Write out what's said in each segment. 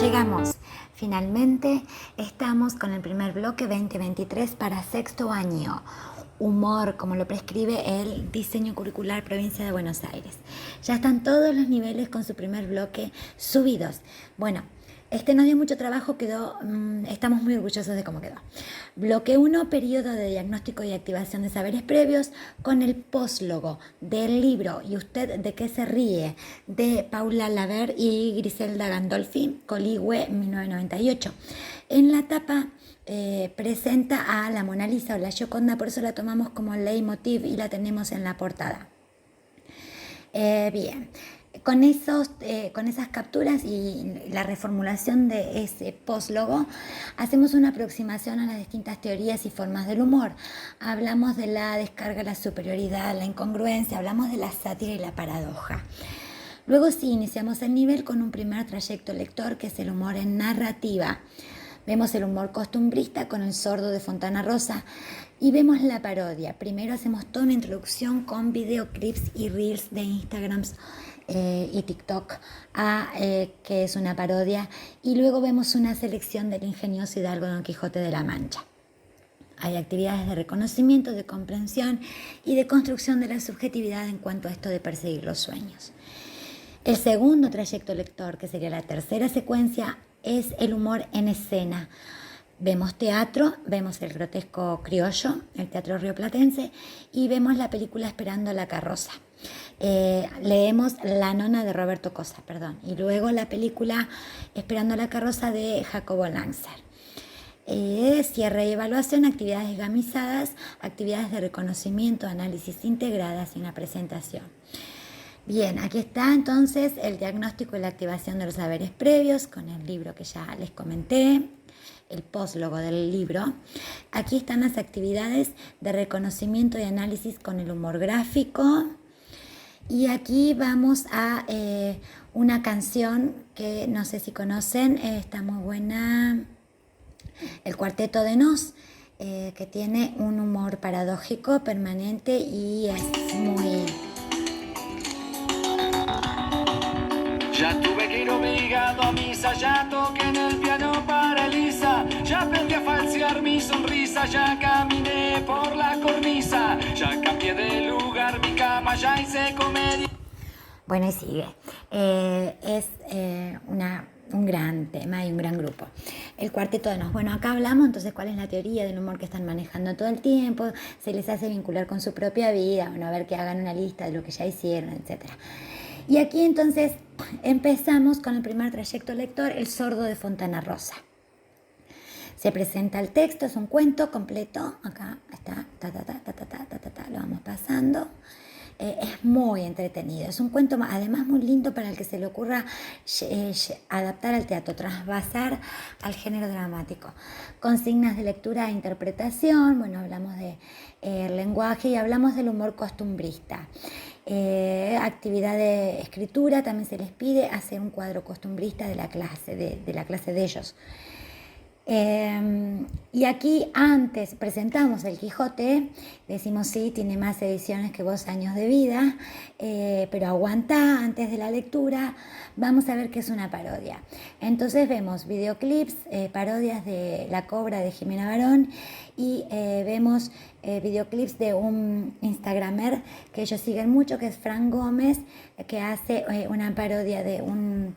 Llegamos, finalmente estamos con el primer bloque 2023 para sexto año. Humor, como lo prescribe el diseño curricular Provincia de Buenos Aires. Ya están todos los niveles con su primer bloque subidos. Bueno, nos dio mucho trabajo, estamos muy orgullosos de cómo quedó. Bloque 1, periodo de diagnóstico y activación de saberes previos, con el póslogo del libro ¿Y usted de qué se ríe?, de Paula Laver y Griselda Gandolfi, Coligüe, 1998. En la tapa presenta a la Mona Lisa o la Gioconda, por eso la tomamos como leitmotiv y la tenemos en la portada. Bien. Con esas capturas y la reformulación de ese póslogo, hacemos una aproximación a las distintas teorías y formas del humor. Hablamos de la descarga, la superioridad, la incongruencia, hablamos de la sátira y la paradoja. Luego sí, iniciamos el nivel con un primer trayecto lector, que es el humor en narrativa. Vemos el humor costumbrista con El sordo de Fontana Rosa y vemos la parodia. Primero hacemos toda una introducción con videoclips y reels de Instagram y TikTok, que es una parodia, y luego vemos una selección del ingenioso Hidalgo Don Quijote de la Mancha. Hay actividades de reconocimiento, de comprensión y de construcción de la subjetividad en cuanto a esto de perseguir los sueños. El segundo trayecto lector, que sería la tercera secuencia, es el humor en escena. Vemos teatro, vemos el grotesco criollo, el teatro rioplatense, y vemos la película Esperando la carroza. Leemos La nona de Roberto Cosa, y luego la película Esperando la carroza de Jacobo Lanzer. Cierre y evaluación, actividades gamizadas, actividades de reconocimiento, análisis integradas y una presentación. Bien, aquí está entonces el diagnóstico y la activación de los saberes previos con el libro que ya les comenté, el póslogo del libro. Aquí están las actividades de reconocimiento y análisis con el humor gráfico. Y aquí vamos a una canción que no sé si conocen, está muy buena, el Cuarteto de Nos, que tiene un humor paradójico permanente y es muy... Ya tuve que ir obligado a misa, ya toqué en el piano para Elisa, ya aprendí a falsear mi sonrisa, ya caminé por la cornisa, ya cambié de lugar mi cama, ya hice comedia. Bueno, y sigue. Es un gran tema y un gran grupo. El Cuarteto de Nos. Bueno, acá hablamos entonces cuál es la teoría del humor que están manejando todo el tiempo, se les hace vincular con su propia vida, bueno, a ver que hagan una lista de lo que ya hicieron, etc. Y aquí entonces empezamos con el primer trayecto lector, El sordo de Fontana Rosa. Se presenta el texto, es un cuento completo, acá está, lo vamos pasando. Es muy entretenido, es un cuento además muy lindo para el que se le ocurra adaptar al teatro, trasvasar al género dramático. Consignas de lectura e interpretación, bueno, hablamos del lenguaje y hablamos del humor costumbrista. Actividad de escritura, también se les pide hacer un cuadro costumbrista de la clase de ellos. Y aquí antes presentamos el Quijote, decimos sí, tiene más ediciones que vos años de vida, pero aguantá antes de la lectura, vamos a ver qué es una parodia. Entonces vemos videoclips, parodias de La Cobra de Jimena Barón y vemos videoclips de un instagramer que ellos siguen mucho, que es Fran Gómez, que hace una parodia de un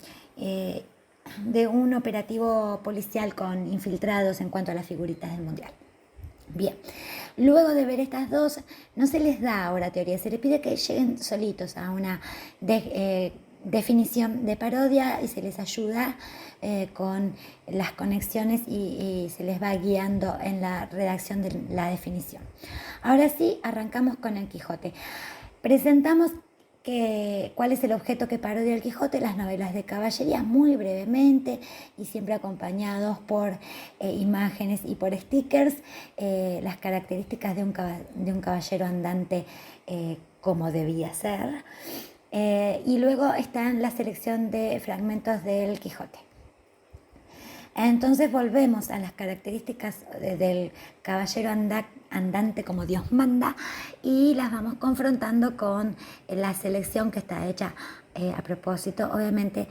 operativo policial con infiltrados en cuanto a las figuritas del Mundial. Bien, luego de ver estas dos, no se les da ahora teoría, se les pide que lleguen solitos a una definición de parodia y se les ayuda con las conexiones y se les va guiando en la redacción de la definición. Ahora sí, arrancamos con el Quijote. Presentamos cuál es el objeto que parodia el Quijote, las novelas de caballería, muy brevemente y siempre acompañados por imágenes y por stickers, las características de un caballero andante como debía ser. Y luego está la selección de fragmentos del Quijote. Entonces volvemos a las características del caballero andante como Dios manda y las vamos confrontando con la selección que está hecha a propósito, obviamente,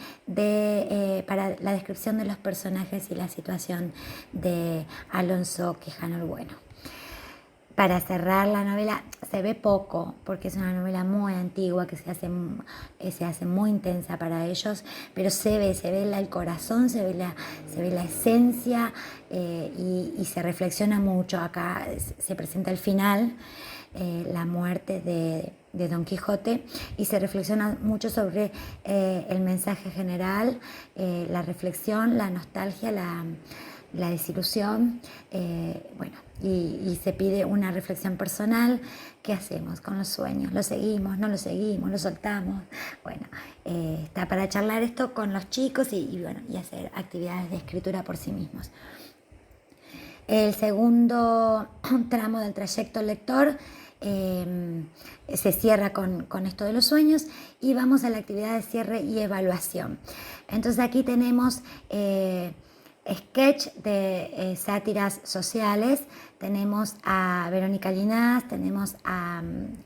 para la descripción de los personajes y la situación de Alonso Quijano el Bueno. Para cerrar la novela, se ve poco, porque es una novela muy antigua que se hace muy intensa para ellos, pero se ve el corazón, se ve la esencia, y se reflexiona mucho. Acá se presenta el final, la muerte de Don Quijote, y se reflexiona mucho sobre el mensaje general, la reflexión, la nostalgia, la desilusión, bueno, y se pide una reflexión personal. ¿Qué hacemos con los sueños? ¿Los seguimos? ¿No los seguimos? ¿Los soltamos? Bueno, está para charlar esto con los chicos y hacer actividades de escritura por sí mismos. El segundo tramo del trayecto lector se cierra con esto de los sueños, y vamos a la actividad de cierre y evaluación. Entonces aquí tenemos sketch de sátiras sociales. Tenemos a Verónica Llinás, tenemos a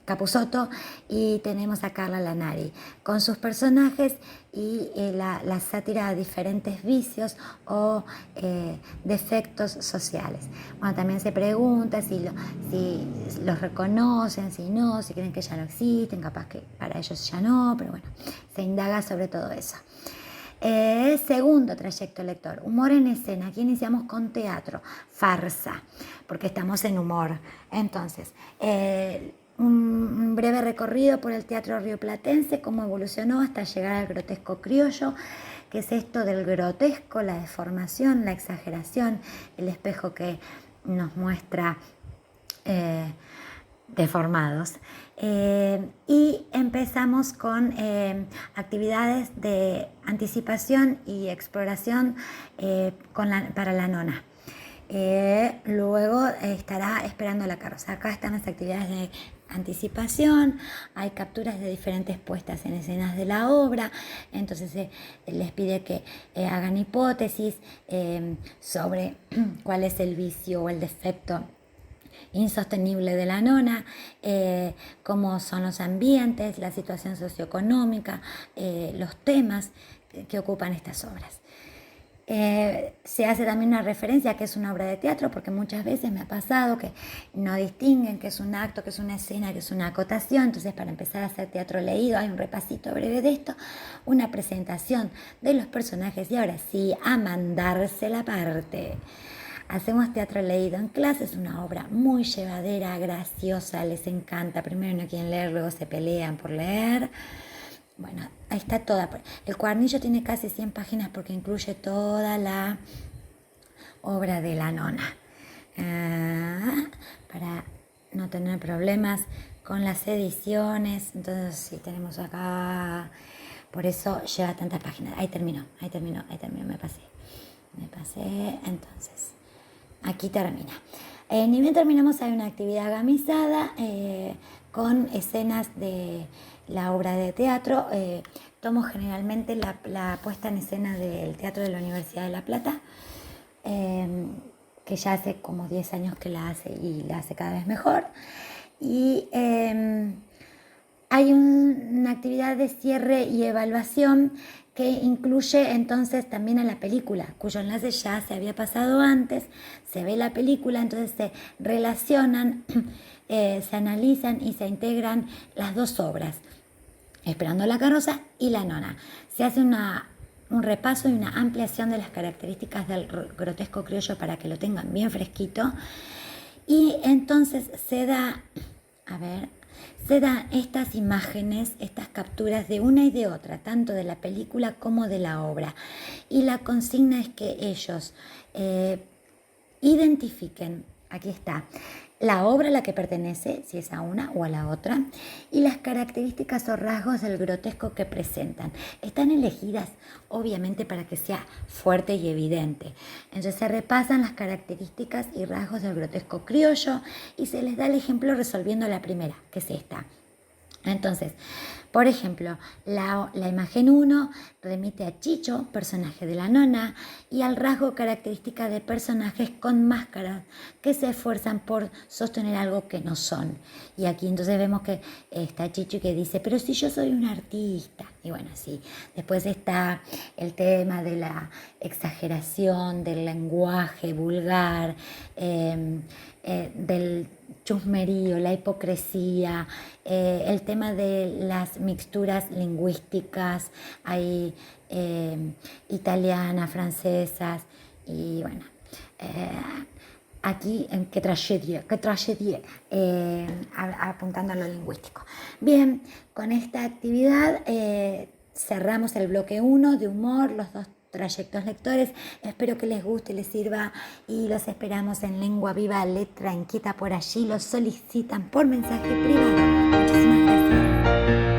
Capusotto y tenemos a Carla Lanari con sus personajes y la sátira a diferentes vicios o defectos sociales. Bueno, también se pregunta si los reconocen, si no, si creen que ya no existen, capaz que para ellos ya no, pero bueno, se indaga sobre todo eso. Segundo trayecto lector, humor en escena. Aquí iniciamos con teatro, farsa, porque estamos en humor. Entonces, un breve recorrido por el teatro rioplatense, cómo evolucionó hasta llegar al grotesco criollo. ¿Qué es esto del grotesco? La deformación, la exageración, el espejo que nos muestra deformados. Y empezamos con actividades de anticipación y exploración para la nona. Luego estará esperando la carroza. Acá están las actividades de anticipación, hay capturas de diferentes puestas en escenas de la obra, entonces les pide que hagan hipótesis sobre cuál es el vicio o el defecto insostenible de la nona, cómo son los ambientes, la situación socioeconómica, los temas que ocupan estas obras. Se hace también una referencia a que es una obra de teatro, porque muchas veces me ha pasado que no distinguen qué es un acto, qué es una escena, qué es una acotación. Entonces, para empezar a hacer teatro leído, hay un repasito breve de esto, una presentación de los personajes, y ahora sí, a mandarse la parte. Hacemos teatro leído en clase, es una obra muy llevadera, graciosa, les encanta. Primero no quieren leer, luego se pelean por leer. Bueno, ahí está toda. El cuadernillo tiene casi 100 páginas porque incluye toda la obra de la nona. Para no tener problemas con las ediciones. Entonces, sí, tenemos acá. Por eso lleva tantas páginas. Ahí terminó, me pasé. Entonces, aquí termina. Ni bien terminamos, hay una actividad gamizada con escenas de la obra de teatro. Tomo generalmente la puesta en escena del Teatro de la Universidad de La Plata, que ya hace como 10 años que la hace y la hace cada vez mejor. Y hay una actividad de cierre y evaluación que incluye entonces también a la película, cuyo enlace ya se había pasado antes. Se ve la película, entonces se relacionan, se analizan y se integran las dos obras, Esperando la carroza y la nona. Se hace un repaso y una ampliación de las características del grotesco criollo para que lo tengan bien fresquito. Y entonces se dan estas imágenes, estas capturas de una y de otra, tanto de la película como de la obra. Y la consigna es que ellos identifiquen, aquí está, la obra a la que pertenece, si es a una o a la otra, y las características o rasgos del grotesco que presentan. Están elegidas, obviamente, para que sea fuerte y evidente. Entonces se repasan las características y rasgos del grotesco criollo y se les da el ejemplo resolviendo la primera, que es esta. Entonces, por ejemplo, la imagen 1 remite a Chicho, personaje de la nona, y al rasgo característica de personajes con máscaras que se esfuerzan por sostener algo que no son. Y aquí entonces vemos que está Chicho que dice, pero si yo soy un artista. Y bueno, sí. Después está el tema de la exageración, del lenguaje vulgar, del chusmerío, la hipocresía, el tema de las mixturas lingüísticas, hay italianas, francesas, y bueno, aquí, qué tragedia, apuntando a lo lingüístico. Bien, con esta actividad cerramos el bloque 1 de humor, los dos trayectos lectores. Espero que les guste, les sirva y los esperamos en Lengua Viva, Letra Inquieta por allí. Los solicitan por mensaje privado. Muchísimas gracias.